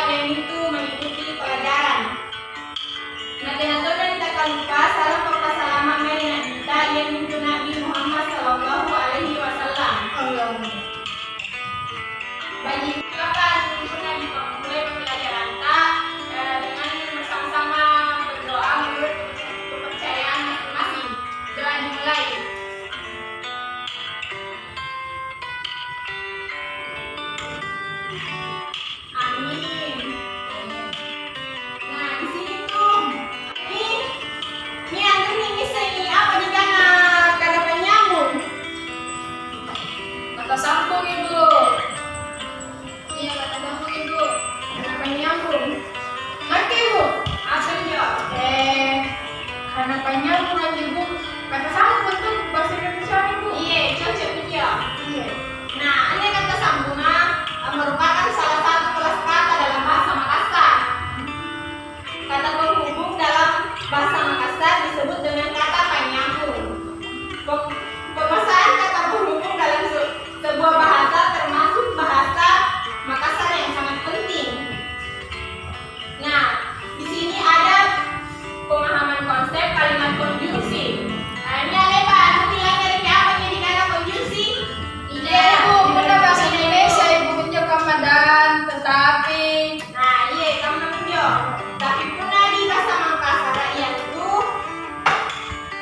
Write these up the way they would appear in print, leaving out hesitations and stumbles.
yang itu mengikuti pelajaran. Nabi tak lupa salam persalamatan kita yang itu Nabi Muhammad Sallallahu Alaihi Wasallam. Bagi silakan Nabi mulai pembelajaran dengan bersama-sama berdoa menurut kepercayaan masing-masing. Doa dimulai. Amin. Nah, di sini tuh ini Anda ini apa nih karena penyambung? Kata sambung Ibu. Iya, kata sambung Ibu. Karena penyambung. Ngerti Ibu? Aslinya. Karena penyambung nanti Ibu. Kata sambung betul bahasa Indonesia Ibu. Iya, cocok dia. Iya. Nah, ini kata sambung merupakan salah satu kelas kata dalam bahasa Makassar. Kata penghubung dalam bahasa Makassar disebut dengan kata penyambung. Pemesanan kata penghubung dalam sebuah bahasa termasuk bahasa Makassar yang sangat penting. Nah, di sini ada pemahaman konsep kalimat konjungsi. Nah, ini Aleba, nilainya dari apa jadi kata konjungsi? Iya Ibu, benar bahasa Indonesia Ibu menjawab dan tetapi. Nah, iya kamu menjawab. Tapi pernah di bahasa Makassar yaitu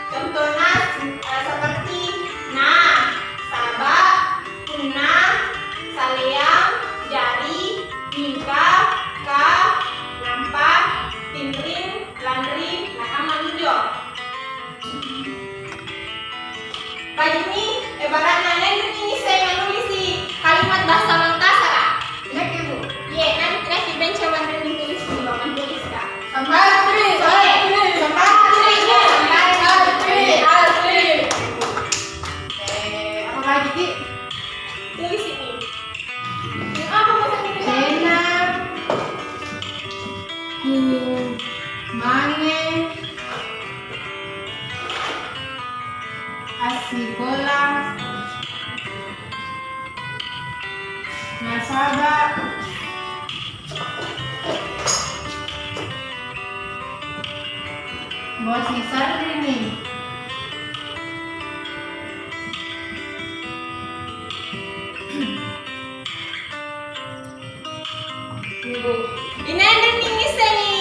contohnya seperti nah, sabak, tuna, saleang, jari, mingka, ka, nampak, tingring, landri, nah kamu menjawab. Bagi ini, ibarat nanya ini saya menulis kalimat bahasa Makassar. Enak Ibu. Iya, nanti benci Wandri tulis di bawah tulis kak. Santri. Apa lagi Ki? Tulis ini. Ini apa bahasa Indonesia? Enak. Mange. Asikola. Nasabah. Bosi santri nih. Ibu. Ini ada nih seni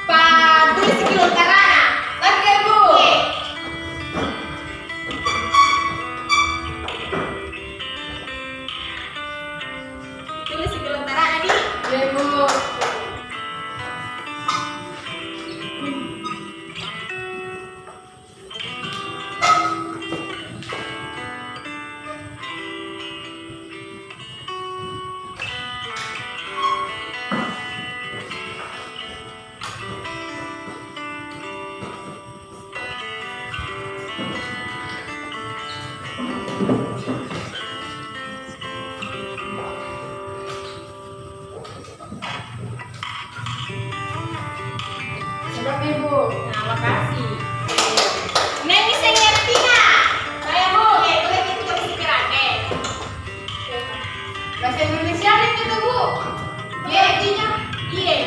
Pak tulis kilo karana. Oke Bu. Tulis kilo karana nih. Ya Bu. Sebab Ibu. Nah, makasih. Nah, ini saya ngerti nggak? Saya Bu. Ya, boleh kita tulis kerane. Bahasa Indonesia ada gitu Bu. Iya, artinya. Iya.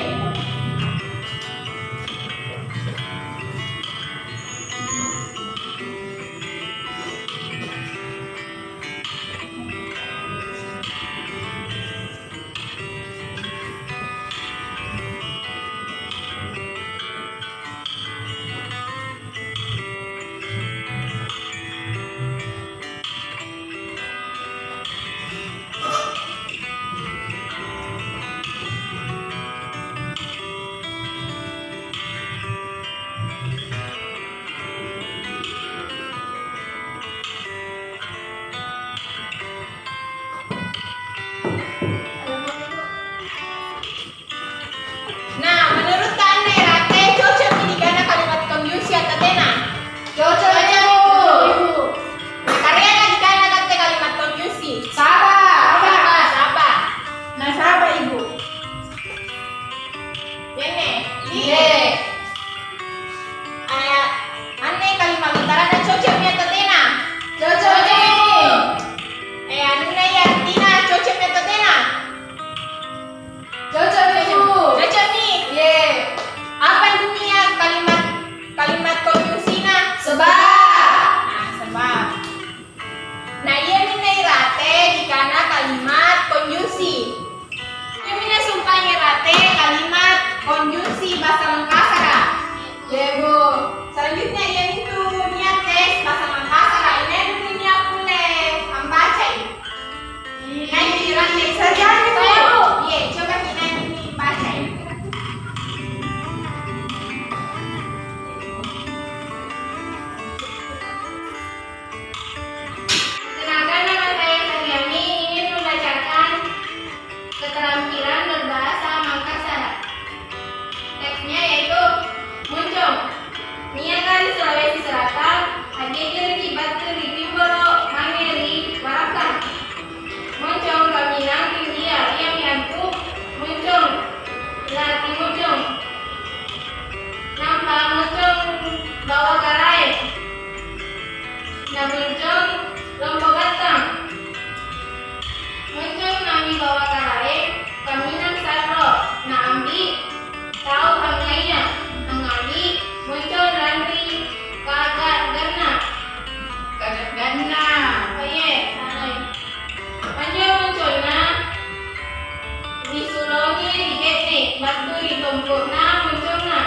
batu ditumpukna munculna.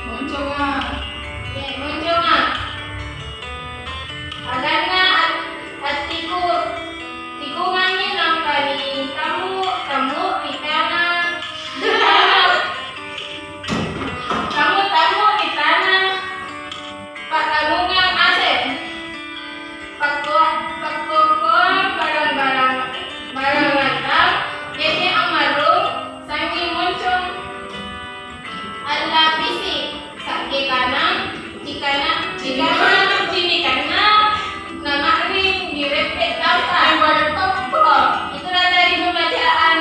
Munculna. Munculna. Agarna hatiku tikungannya nampani kamu ditana kamu ditana pak tabungan aset pakokon barang lantar jadi amarung sangi muncul Allah bisi sakit kanan cikana cini kanan nama ring direpet data itulah dari pembacaan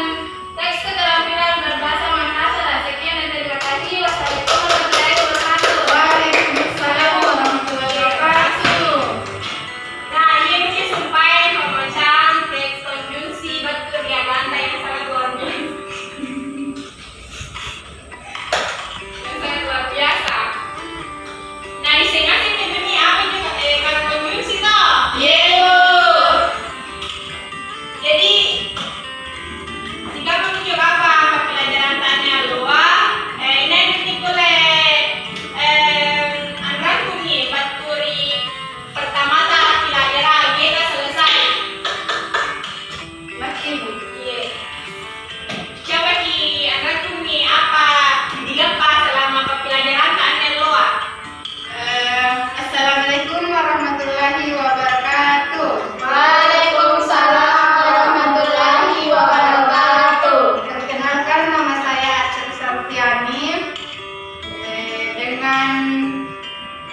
teks keterampilan berbahasa Makassar. Sekian dan terima kasih. Wassalamualaikum warahmatullahi wabarakatuh. Waalaikumsalam warahmatullahi wabarakatuh. Nah, ini mungkin sampai pembacaan teks konjungsi betul ya lantai yang sangat luar biasa. Yang sangat luar biasa. Nah, di sini ini apa juga kalau konjungsi toh? Jadi, jika menunjuk apa pelajaran tanya luar, ini titik oleh anakku nih, baturi pertama tahap pelajaran kita selesai. Laki Bu. Iya. Coba di anakku nih apa dilepas selama pelajaran tanya luar. Assalamualaikum warahmatullahi wabarakatuh. Waalaikumsalam warahmatullahi wabarakatuh. Perkenalkan, nama saya Aceh Sartiani dengan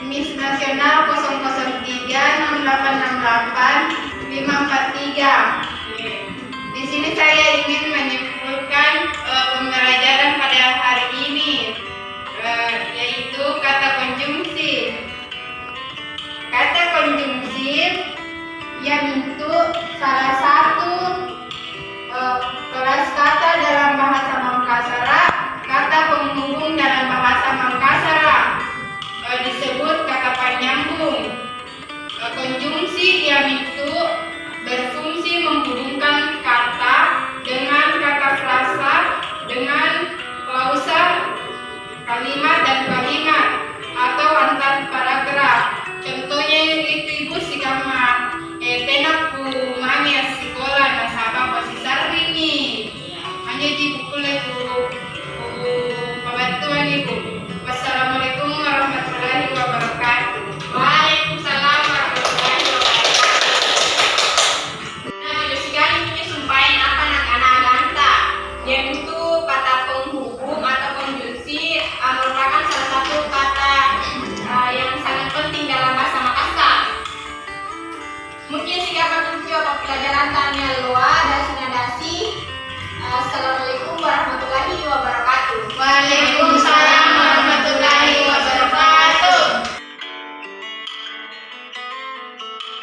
NIS Nasional 003 6868 543. Di sini saya ingin menyimpulkan pembelajaran pada hari ini, yaitu kata konjungsi. Kata konjungsi yaitu salah satu kelas kata dalam bahasa Mangkasara, kata penghubung dalam bahasa Mangkasara, disebut kata penyambung. Konjungsi yaitu berfungsi menghubungkan kata dengan kata frasa, dengan klausa, kalimat dan kalimat, atau antar paragraf. Contohnya itu ibu si kama tenaku mania sekolah nasabah posisar ini hanya di buku pembantuan ibu. Wassalamualaikum warahmatullahi wabarakatuh. Waalaikumsalam warahmatullahi wabarakatuh. Nah, jujur sekali ini sumpahin apa anak-anak ganta, yaitu kata penghubung atau konjungsi merupakan salah satu kata yang sangat penting dalam bahasa Makassar. Mungkin jika bertujuan pelajaran tanya